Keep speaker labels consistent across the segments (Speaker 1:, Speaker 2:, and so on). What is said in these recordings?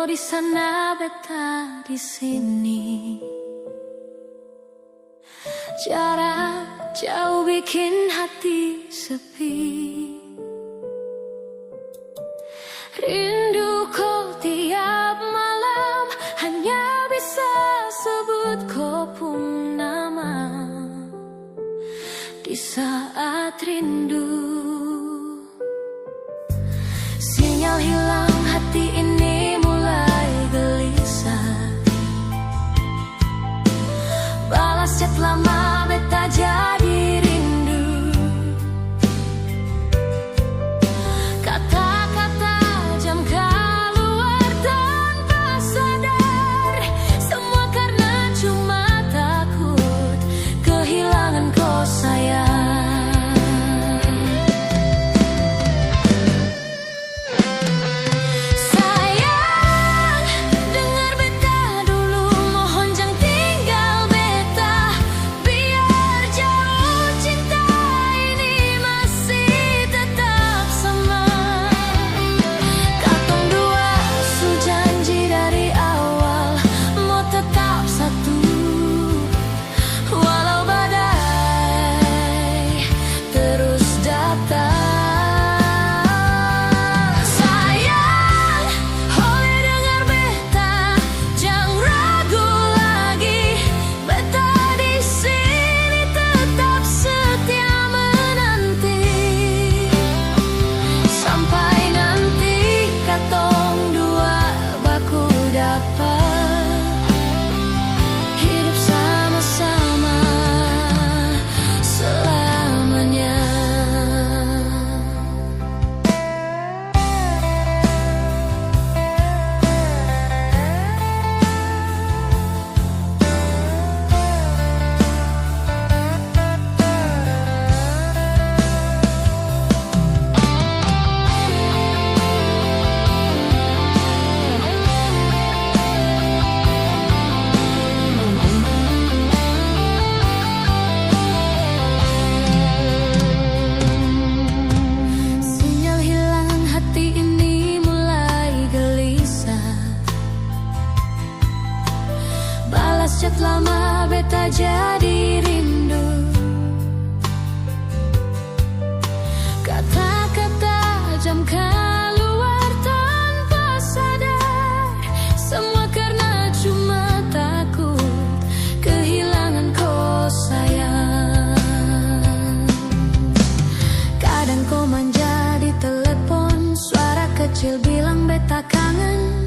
Speaker 1: Lo di sana, beta di sini. Jarak jauh bikin hati sepi. Rindu kau tiap malam, hanya bisa sebut kau pun nama. Di saat rindu, sinyal hilang, hati ini mulai gelisah. Balas chat lama, beta jadi rindu. Kata-kata jam keluar tanpa sadar, semua karena cuma takut kehilangan kau sayang. Chat lama, beta jadi rindu. Kata-kata jam keluar tanpa sadar, semua karena cuma takut kehilangan kau sayang. Kadang kau manja di telepon, suara kecil bilang beta kangen.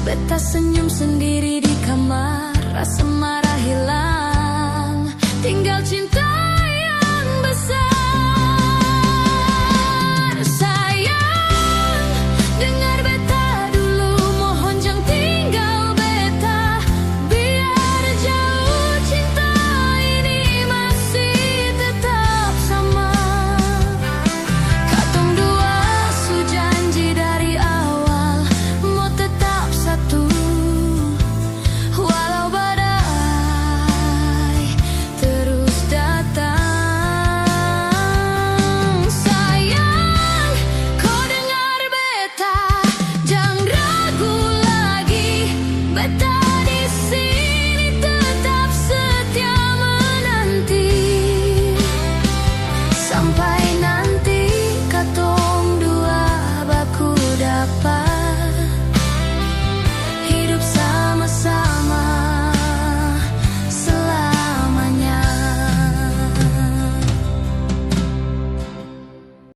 Speaker 1: Beta senyum sendiri di kamar, rasa marah hilang, tinggal cinta.